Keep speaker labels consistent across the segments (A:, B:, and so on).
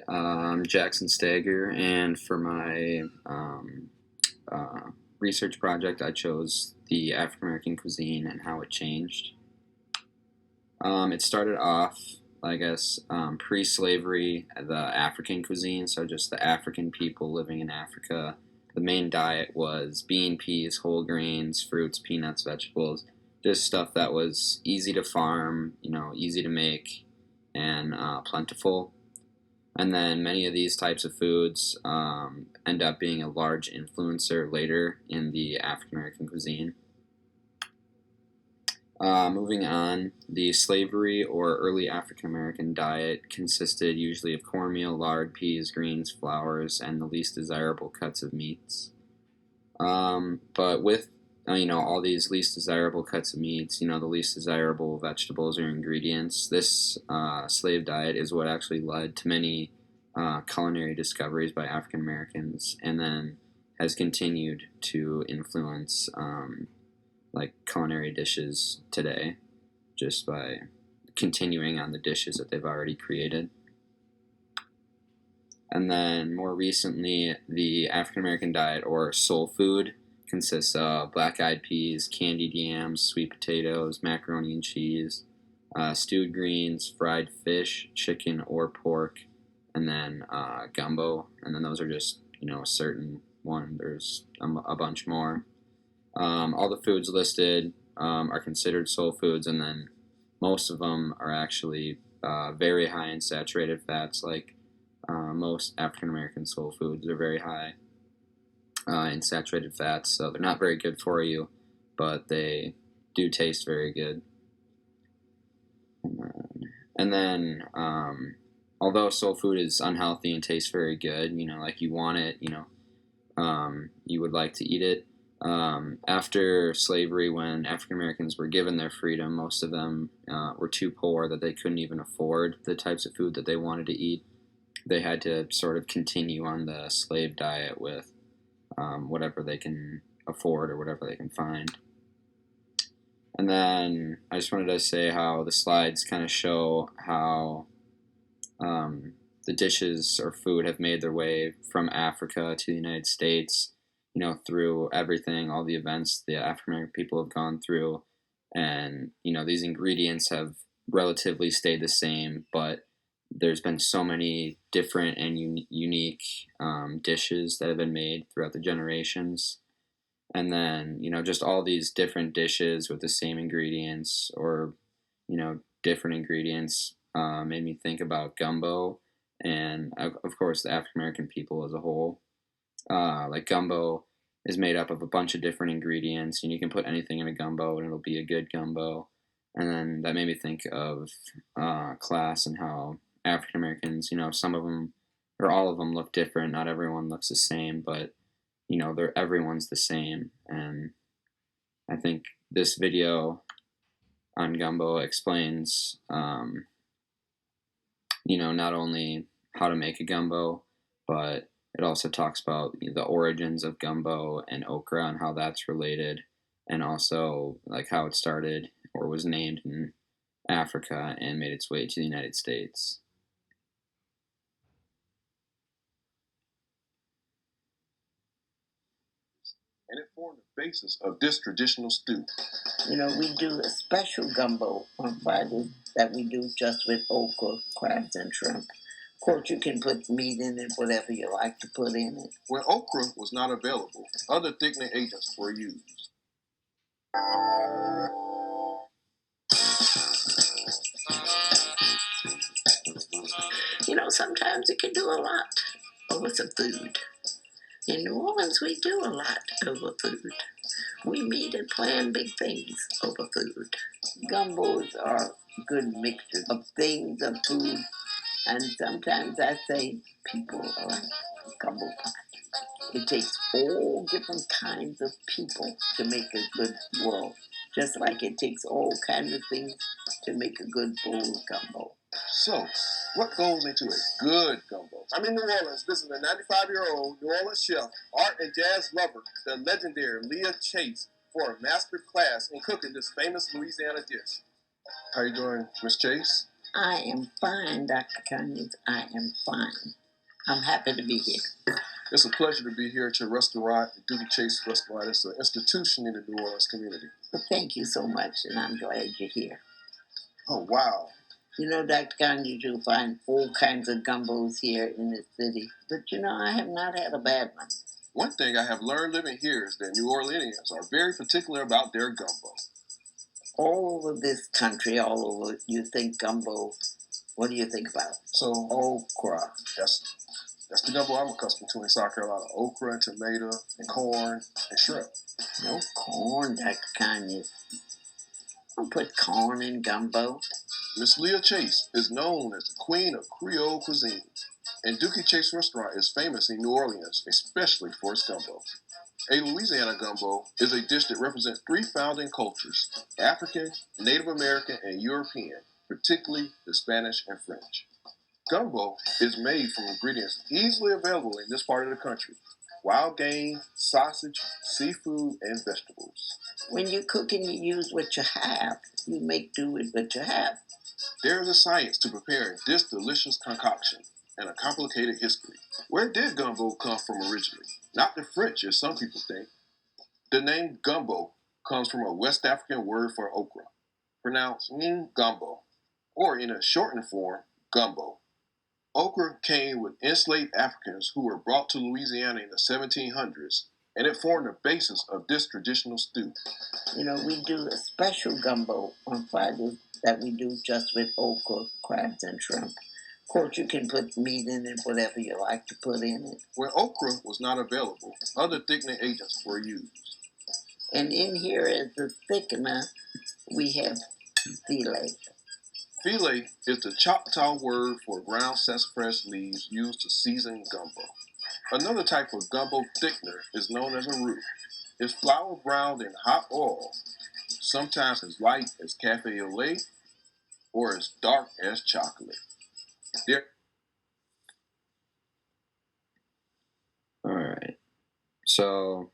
A: I'm Jackson Steger, and for my research project, I chose the African American cuisine and how it changed. It started off, I guess, pre-slavery, the African cuisine, so just the African people living in Africa. The main diet was bean, peas, whole grains, fruits, peanuts, vegetables, just stuff that was easy to farm, easy to make, and plentiful. And then many of these types of foods end up being a large influencer later in the African American cuisine. Moving on, the slavery or early African American diet consisted usually of cornmeal, lard, peas, greens, flours, and the least desirable cuts of meats. But with all these least desirable cuts of meats, the least desirable vegetables or ingredients, this slave diet is what actually led to many culinary discoveries by African Americans, and then has continued to influence like culinary dishes today, just by continuing on the dishes that they've already created. And then more recently, the African American diet or soul food consists of black eyed peas, candied yams, sweet potatoes, macaroni and cheese, stewed greens, fried fish, chicken or pork, and then gumbo. And then those are just, a certain one. There's a bunch more. All the foods listed are considered soul foods, and then most of them are actually very high in saturated fats, like most African American soul foods are very high in saturated fats, so they're not very good for you, but they do taste very good. And then, although soul food is unhealthy and tastes very good, like you want it, you would like to eat it. After slavery, when African Americans were given their freedom, most of them were too poor that they couldn't even afford the types of food that they wanted to eat. They had to sort of continue on the slave diet with whatever they can afford or whatever they can find. And then I just wanted to say how the slides kind of show how the dishes or food have made their way from Africa to the United States, through everything, all the events the African American people have gone through. And, these ingredients have relatively stayed the same, but there's been so many different and unique dishes that have been made throughout the generations. And then, just all these different dishes with the same ingredients or, different ingredients made me think about gumbo and, of course, the African American people as a whole. Like gumbo is made up of a bunch of different ingredients, and you can put anything in a gumbo and it'll be a good gumbo. And then that made me think of class and how African Americans, some of them or all of them look different. Not everyone looks the same, but everyone's the same. And I think this video on gumbo explains, not only how to make a gumbo, but it also talks about the origins of gumbo and okra and how that's related, and also like how it started or was named in Africa and made its way to the United States.
B: And it formed the basis of this traditional stew.
C: We do a special gumbo on Friday that we do just with okra, crabs, and shrimp. Of course, you can put meat in it, whatever you like to put in it.
B: When okra was not available, other thickening agents were used.
C: Sometimes it can do a lot over some food. In New Orleans, we do a lot over food. We meet and plan big things over food. Gumbos are good mixtures of things, of food, and sometimes I say people are like gumbo pot. It takes all different kinds of people to make a good world, just like it takes all kinds of things to make a good bowl of gumbo.
B: So, what goes into a good gumbo? I'm in New Orleans visiting a 95-year-old New Orleans chef, art and jazz lover, the legendary Leah Chase, for a master class in cooking this famous Louisiana dish. How you doing, Miss Chase?
C: I am fine, Dr. Conyers. I am fine. I'm happy to be here.
B: It's a pleasure to be here at your restaurant, the Doogie Chase Restaurant. It's an institution in the New Orleans community.
C: Well, thank you so much, and I'm glad you're here.
B: Oh, wow.
C: You know, Dr. Conyers, you'll find all kinds of gumbos here in this city, but you know, I have not had a bad one.
B: One thing I have learned living here is that New Orleanians are very particular about their gumbo.
C: All over this country, all over, you think gumbo. What do you think about?
B: So, okra. That's the gumbo I'm accustomed to in South Carolina. Okra and tomato and corn and shrimp.
C: No corn, Dr. Conyers. Don't put corn in gumbo.
B: Miss Leah Chase is known as the queen of Creole cuisine, and Doogie Chase Restaurant is famous in New Orleans, especially for its gumbo. A Louisiana gumbo is a dish that represents three founding cultures: African, Native American, and European, particularly the Spanish and French. Gumbo is made from ingredients easily available in this part of the country: wild game, sausage, seafood, and vegetables.
C: When you cook and you use what you have, you make do with what you have.
B: There is a science to preparing this delicious concoction and a complicated history. Where did gumbo come from originally? Not the French, as some people think. The name gumbo comes from a West African word for okra, pronounced gumbo, or in a shortened form, gumbo. Okra came with enslaved Africans who were brought to Louisiana in the 1700s, and it formed the basis of this traditional stew.
C: You know, we do a special gumbo on Fridays that we do just with okra, crabs, and shrimp. Of course, you can put meat in it, whatever you like to put in it.
B: When okra was not available, other thickening agents were used.
C: And in here as the thickener, we have filet.
B: Filet is the Choctaw word for ground sassafras leaves used to season gumbo. Another type of gumbo thickener is known as a roux. It's flour browned in hot oil, sometimes as light as cafe au lait or as dark as chocolate. There
A: All right. So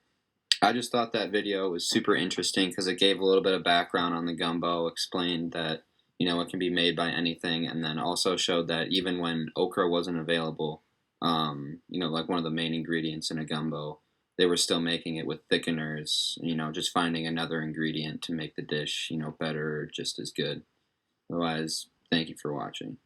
A: I just thought that video was super interesting because it gave a little bit of background on the gumbo, explained that, you know, it can be made by anything, and then also showed that even when okra wasn't available, you know, like one of the main ingredients in a gumbo, they were still making it with thickeners, you know, just finding another ingredient to make the dish, you know, better or just as good. Otherwise, thank you for watching.